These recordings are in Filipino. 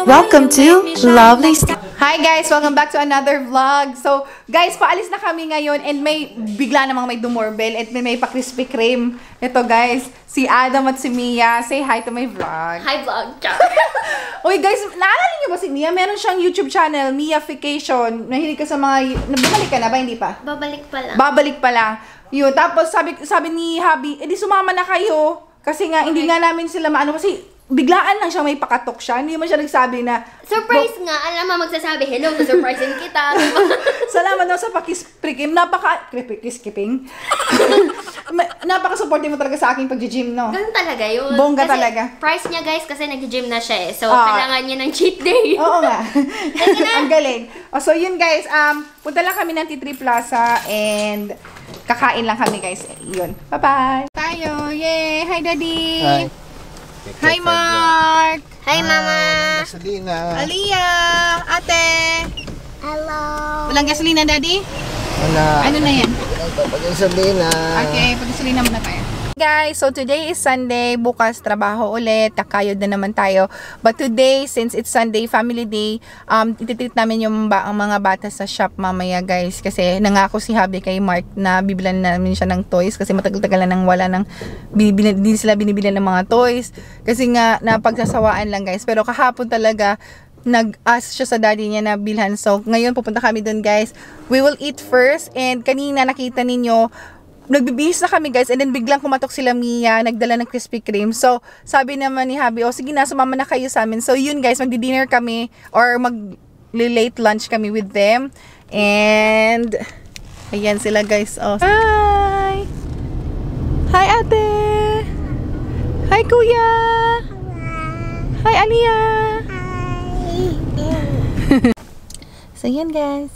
Welcome to Lovely Steve. Hi guys! Welcome back to another vlog. So, guys, paalis na kami ngayon and may bigla namang may dumurbell at may pa-Krispy Kreme. Ito guys, si Adam at si Mia. Say hi to my vlog. Hi vlog! Uy guys, naalala niyo ba si Mia? Meron siyang YouTube channel, Miafication. Nahilig ka sa mga... Nabalik ka na ba? Hindi pa? Babalik pa lang. Babalik pa lang. Yun. Tapos sabi ni Habi, edi sumama na kayo. Kasi nga, hindi nga namin sila maano kasi... Biglaan lang siya may pakatok siya. Hindi mo siya nagsabi na... Surprise nga! Alam mo magsasabi, hello, surprisein kita. Salamat daw sa pakiskipping. Napaka-kiskiping. Napaka-supportive mo talaga sa aking pag-gym, no? Ganun talaga yun. Bongga kasi talaga. Price niya guys kasi nag-gym na siya eh. So, kailangan niya ng cheat day. Oo nga. Ang galing. So, yun guys. Punta lang kami ng T3 Plaza and kakain lang kami guys. Yun. Bye-bye. Tayo. Yay! Hi, Daddy! Hi. Hi, Mark! Hi, Mama! Gasolina. Aliyah! Ate! Hello! Walang gasolina, Daddy? Wala. Ano na yan? Gasolina. Okay, pag-gasolina muna tayo. Guys, so today is Sunday. Bukas, trabaho ulit. Kakayod na naman tayo. But today, since it's Sunday, family day, ititreat namin yung ang mga bata sa shop mamaya, guys. Kasi nangako si Habi kay Mark na bibilan namin siya ng toys. Kasi matagal-tagal na nang wala ng hindi sila binibilan ng mga toys. Kasi nga, napagsasawaan lang, guys. Pero kahapon talaga, nag-ask siya sa daddy niya na bilhan. So, ngayon pupunta kami dun, guys. We will eat first. And kanina nakita ninyo, nagbibihis na kami guys and then biglang kumatok sila Mia, nagdala ng Krispy Kreme. So, sabi naman ni Habi, sige na, sumama na kayo sa amin. So, yun guys, magdi-dinner kami or mag-late lunch kami with them. And, ayan sila guys. Oh. Hi! Hi ate! Hi kuya! Hi Aliyah! Hi! So, yan guys.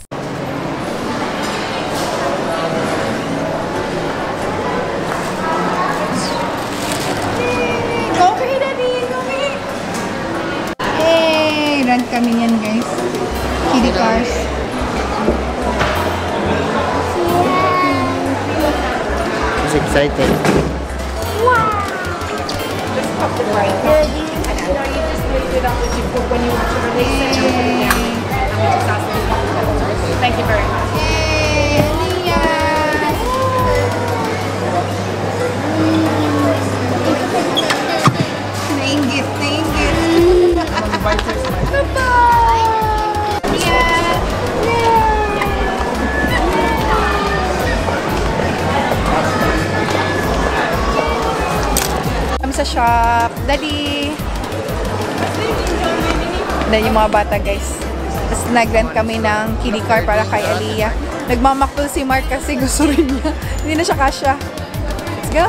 Rent kami yan guys. Kiddie cars. She's excited. Wow! Just pop the right. And you just leave it up with you when you want to release it. Yeah. Thank you very much. Yay! Aliyah! Nainggit. Bye-bye! Yeah! Kami sa shop. Daddy! Then yung mga bata guys. Tapos nag-rent kami ng kiddie car para kay Aliyah. Nagmamaktul si Mark kasi gusto rin niya. Hindi na siya kasya. Let's go!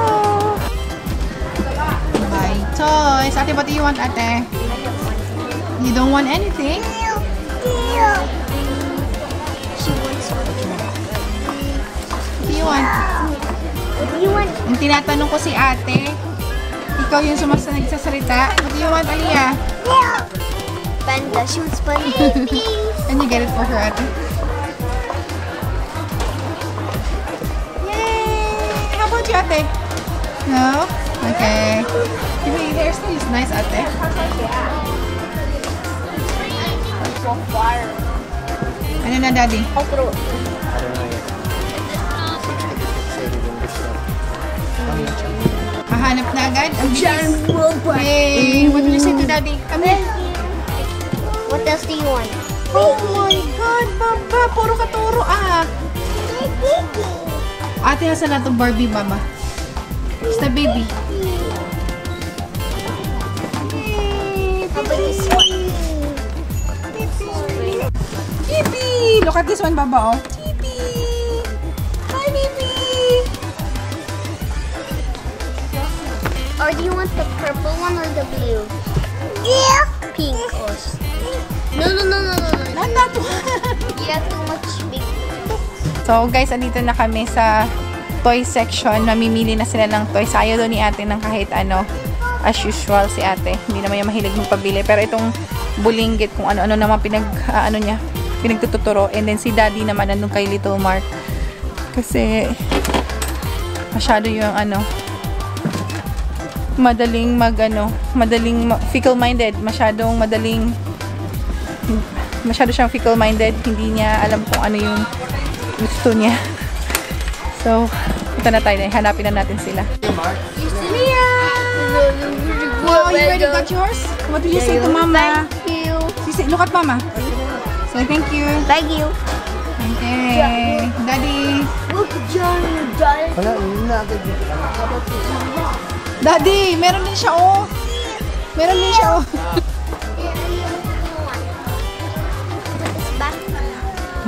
Bye toys! Ate, what do you want, ate? You don't want anything? What do you want? What do you want? Yung tinatanong ko si ate, ikaw yung nagsasalita. What do you want, Aliyah? Panda shoots spaghetti. Can you get it for her, ate? Yay! How about you, ate? No? Okay. Your hairstyle is nice, ate. Ano na, Daddy? Hahanap na agad? Ang bilis. Yay! What will you say to Daddy? Come here. What else do you want? Oh my God, Baba! Puro katuro ah! Ate, nasa na itong Barbie, Baba? It's the baby. How about this one? Tipi! Look at this one, Baba, oh. Tipi! Hi, baby! Or do you want the purple one or the blue? Yeah! Pink or... No. Not that one! You have too much big. So, guys, andito na kami sa toy section. Mamimili na sila ng toys. Ayaw doon ni ate ng kahit ano. As usual, si ate. Hindi naman yung mahilig magpabili. Pero itong bulinggit, kung ano-ano naman pinagtuturo. And then si daddy naman nandun kay Little Mark. Kasi masyado yung madaling fickle-minded, masyadong madaling masyado siyang fickle-minded. Hindi niya alam kung ano yung gusto niya. So, punta na tayo. Hanapin na natin sila. Mia! Wow, you already got yours? What did you say to Mama? Thank you. Say, look at Mama. Say thank you. Thank you. Okay. Daddy. Look, John, John. Wala, yun na agad. Daddy, meron din siya, oh. Meron din siya, oh.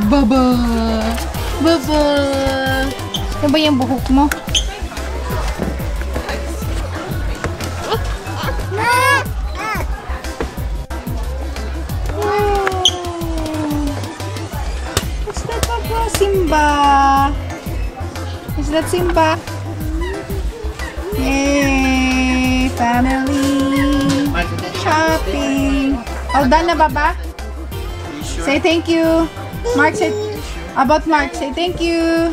Baba. Baba. Ano ba yung buhok mo? What's that, Papa? Simba. Is that Simba? Yay! Family shopping. All done na, Baba? Say thank you. Mark, say about Mark. Say thank you.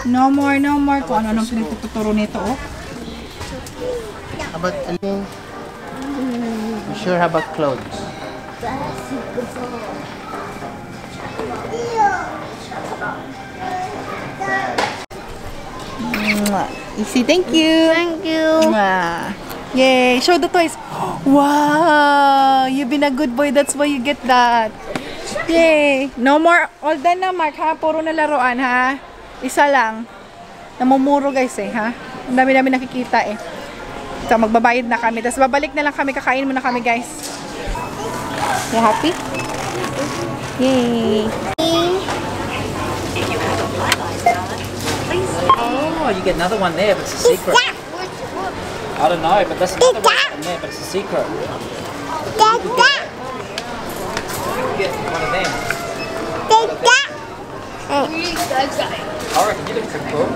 No more, no more. Kung ano nang pinagtuturo nito, oh. About you sure about clothes? Easy, thank you. Thank you. Yay! Show the toys. Wow! You've been a good boy. That's why you get that. Yay! No more. All done na, Mark, ha? Puro na laruan, ha? Isa lang. Namumuro, guys, eh, ha? Ang dami-dami nakikita, eh. So, magbabayad na kami. Tapos, babalik na lang kami. Kakain muna kami, guys. You happy? Yay! Oh, you get another one there, but it's a secret. I don't know, but that's another one there, but it's a secret. You get one of them. I reckon you look pretty cool.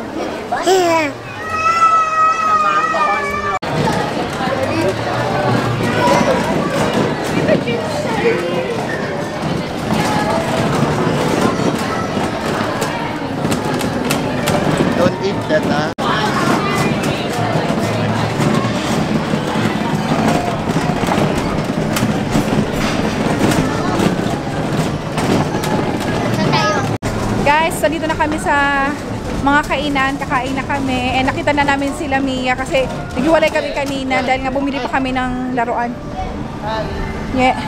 Don't eat that, ha? Guys, so dito na kami sa mga kainan, kakain na kami. And nakita na namin sila Mia kasi naghiwalay kami kanina dahil nga bumili pa kami ng laruan. Yeah.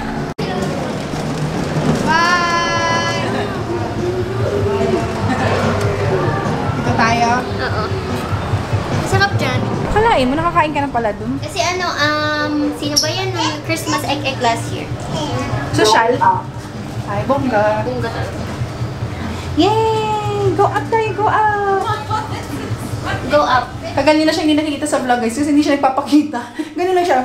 Bye! Dito tayo. Oo. Masarap dyan. Akalain mo, nakakain ka na pala dun. Kasi ano, sino ba yan nung Christmas egg last year? Social? Ay, bongga. Bunga talaga. Yay! Go up tayo, go up! Go up. Kaganina siya hindi nakikita sa vlog, guys, kasi hindi siya nagpapakita. Ganun lang siya.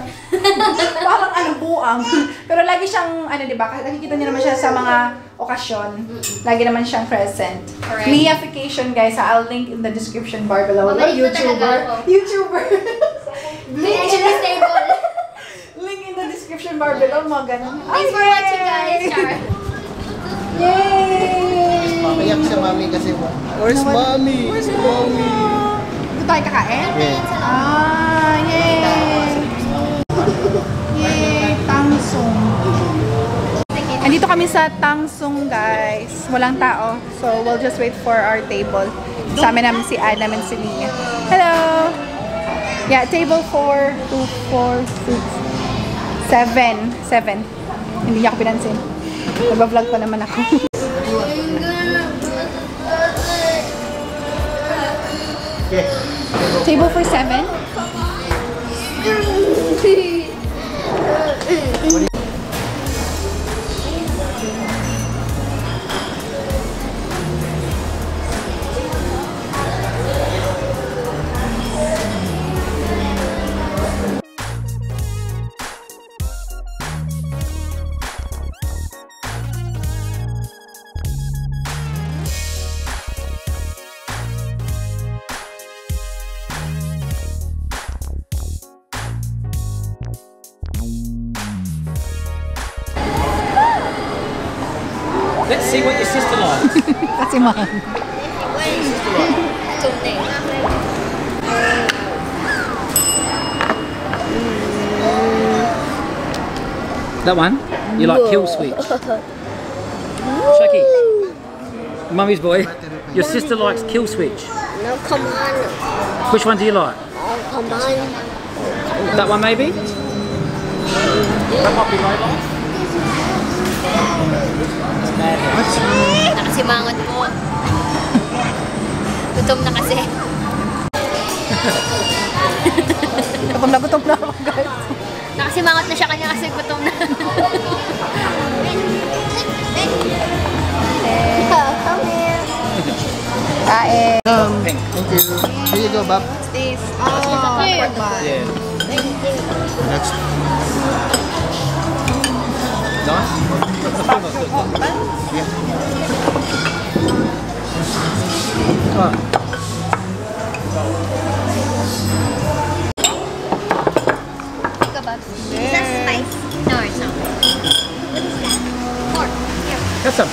Parang ano, buang. Pero lagi siyang, ano, diba? Nakikita niyo naman siya sa mga okasyon. Lagi naman siyang present. Correct. Miafication, guys. I'll link in the description bar below. Mabalik na YouTuber. talaga ako. YouTuber. Link in the table. Link in the description bar below. Mga ganun. Thanks for watching, guys. Char. Yay! Mamayak si Mami kasi mo. Where's Mommy? Where's Mommy? Ito tayo kakain? Yeah. Ah, yay! Yay! Tangsong. Andito kami sa Tangsong, guys. Walang tao. So, we'll just wait for our table. Kasama namin si Anne, namin si Mia. Hello! Yeah, table 4, 2, 4, 6, 7. 7. Hindi niya ako pinansin. Nagba-vlog pa naman ako. Table for 7? Let's see what your sister likes. Kasi mahal. That one? You like Kill Switch? Shaki. Mummy's boy. Your sister likes Kill Switch. No, come on. Which one do you like? Oh, come on. That one maybe? That might be mobile. It's madness. Nakasimangot po. Gutom na kasi. Gutom na ako, guys. Nakasimangot na siya kanya kasi gutom na. Come here. Kain. Pink. Thank you. Here you go, Bob. This. Yeah. Next. Nice. Oh. Is that spice? No, it's not. What is that? Pork. Here. Got some.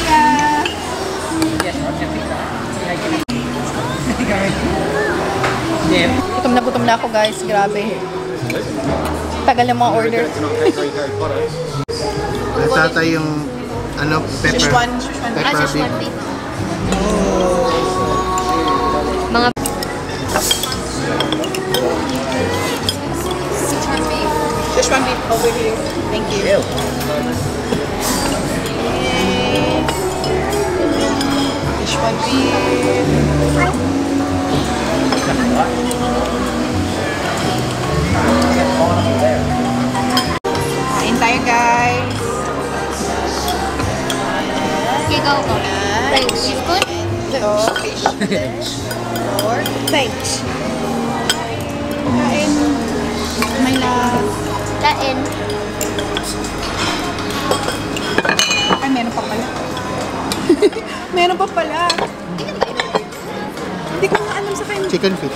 Yeah. Yes, I can pick that. Yeah. Gutom na ako, guys. Grabe. Tagal ng mga order. Natatay yung ano, pepper. Szechuan Pepper beef. beef. Mga Szechuan beef over here. Thank you. Ew. Szechuan beef. Kain tayo, guys. okay, go. Thanks. It's good? Ito, fish. Pork. Thanks. Kain. May love. Kain. Ay, meron pa pala. Meron pa pala. Hindi ko nga alam sa kanya. Chicken feet.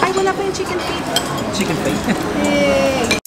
Ay, wala pa yung chicken feet. Chicken feet. Yay!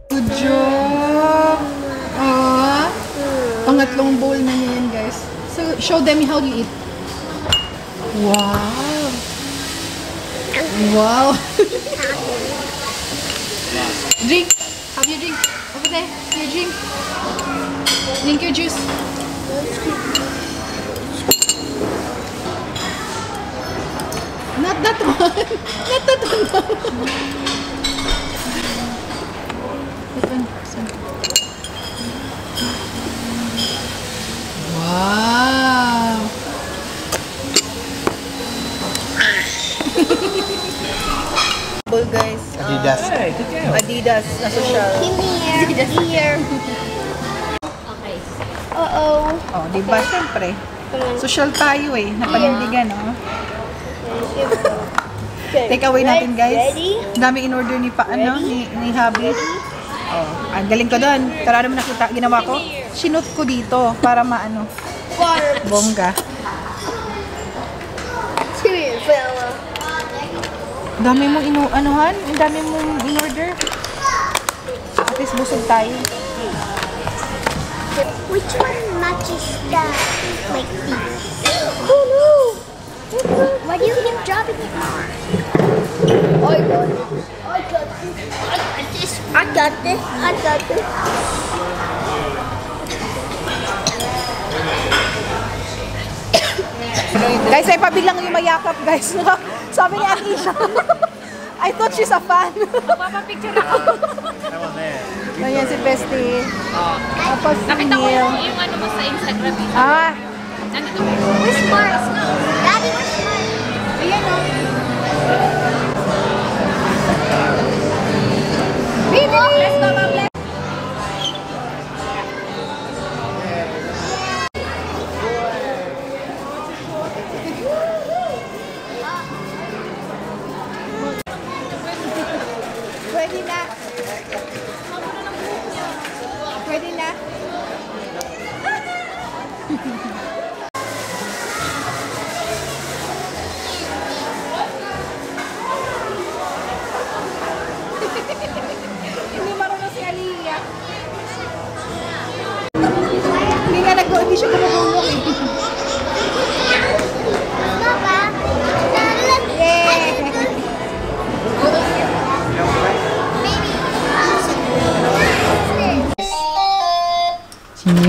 Good job! Pangatlong bowl na niya yan, guys. So, show them how you eat. Wow! Wow! Drink! Have you drink? Over there. Your drink. Drink your juice. Not that one. Not that one. This one. This one. Wow. Ball, guys. Adidas. Hey, good girl. Adidas na social. Here. Okay. Uh-oh. Oh, di ba? Siyempre. Social tayo eh. Napanindigan, oh. Take away natin, guys. Ready? Dami in order ni ni Habi. Oh, ang galing ko doon. Tara naman nakita, ginawa ko. Sinot ko dito para maano. Bongga. Come here, fella. Dami mong anuhan, ang dami mong in order. At least busog tayo. Which one matches the like this? Oh no! Why do you keep dropping it? I got it. I got this. I got this. I got this. I got this. Guys, ay pabilang yung mayakap, guys. Sabi ni Ate Isha. I thought she's a fan. Papapicture ako. That one there. Ayan si Bestie. Tapos si Nakita ko Neil. yung ano mo sa Instagram. Ah, Nandito. Where's Mars? Daddy, where's Mars? ayan o. Let's go, Mom. Let's Hindi marunong si Aliyah. Hindi nga hindi siya kumulong eh.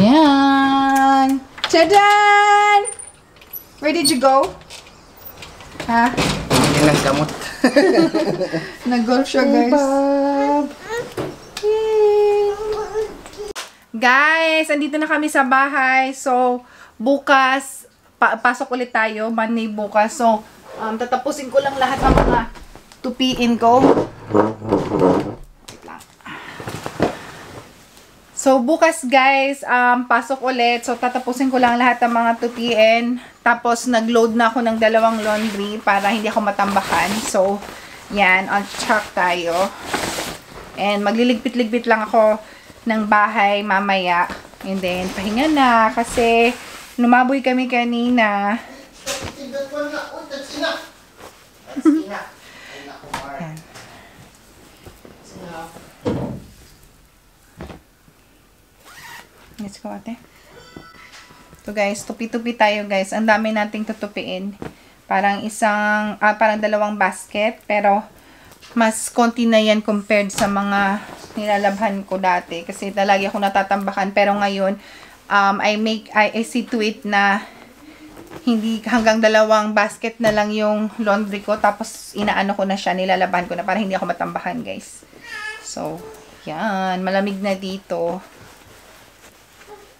Yan! Tadaan! Where did you go? Ha? Ilang gamot. Nag-golf siya, guys. Yay! Guys, andito na kami sa bahay. So, bukas, pasok ulit tayo. Monday bukas. So, tatapusin ko lang lahat ng mga tupiin ko. So, bukas guys, pasok ulit. So, tatapusin ko lang lahat ng mga tupiin. Tapos, nag-load na ako ng 2 laundry para hindi ako matambakan. So, yan, on track tayo. And, magliligpit-ligpit lang ako ng bahay mamaya. And then, pahinga na kasi lumaboy kami kanina. Yan. Let's go, ate. So, guys, tupi-tupi tayo, guys. Ang dami nating tutupiin. Parang parang 2 basket. Pero, mas konti na yan compared sa mga nilalabhan ko dati. Kasi lagi ako natatambakan. Pero ngayon, I see to it na hindi hanggang 2 basket na lang yung laundry ko. Tapos, inaano ko na siya. Nilalabhan ko na para hindi ako matambakan, guys. So, yan. Malamig na dito.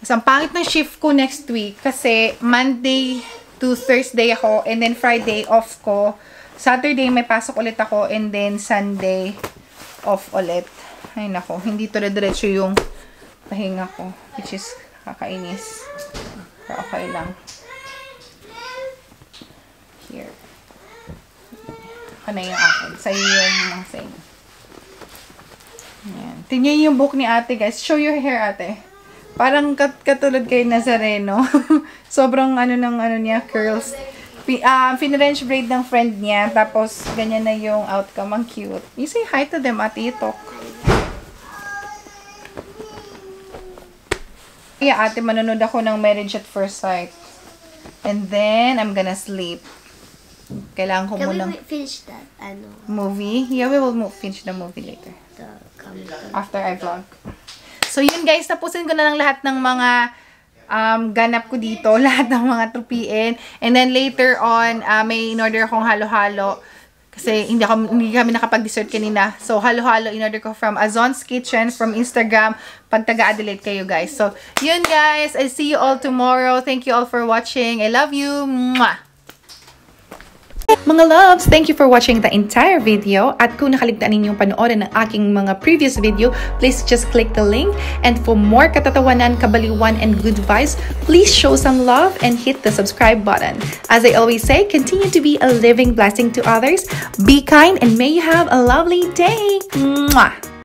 So, ang pangit ng shift ko next week kasi Monday to Thursday ako and then Friday off ko. Saturday may pasok ulit ako and then Sunday off ulit. Ay nako, hindi dire-diretso yung pahinga ko, which is kakainis. Pero okay lang. Here. Ano yung akin? Sa'yo yung mga sa'yo. Ayan. Tingnan yung book ni ate, guys. Show your hair, ate. Parang katulad kay Nazareno. Sobrang niya, curls. Finrench braid ng friend niya. Tapos, ganyan na yung outcome. Ang cute. You say hi to them, ate. Itok. Yeah, ate, manonood ako ng Marriage at First Sight. And then, I'm gonna sleep. Kailangan ko munang... Can we finish that? Movie? Yeah, we will finish the movie later. After I vlog. So, yun guys, tapusin ko na lang lahat ng mga ganap ko dito, lahat ng mga tupiin. And then later on, may in-order akong halo-halo. Kasi hindi kami nakapag-dessert kanina. So, halo-halo in-order ko from Azon's Kitchen, from Instagram. Pag taga-Adelaide kayo guys. So, yun guys. I see you all tomorrow. Thank you all for watching. I love you. Mwah! Mga loves, thank you for watching the entire video. At kung nakaligtaan ninyong panoorin ng aking mga previous video, please just click the link. And for more katatawanan, kabaliwan, and good vibes, please show some love and hit the subscribe button. As I always say, continue to be a living blessing to others. Be kind and may you have a lovely day. Mwah!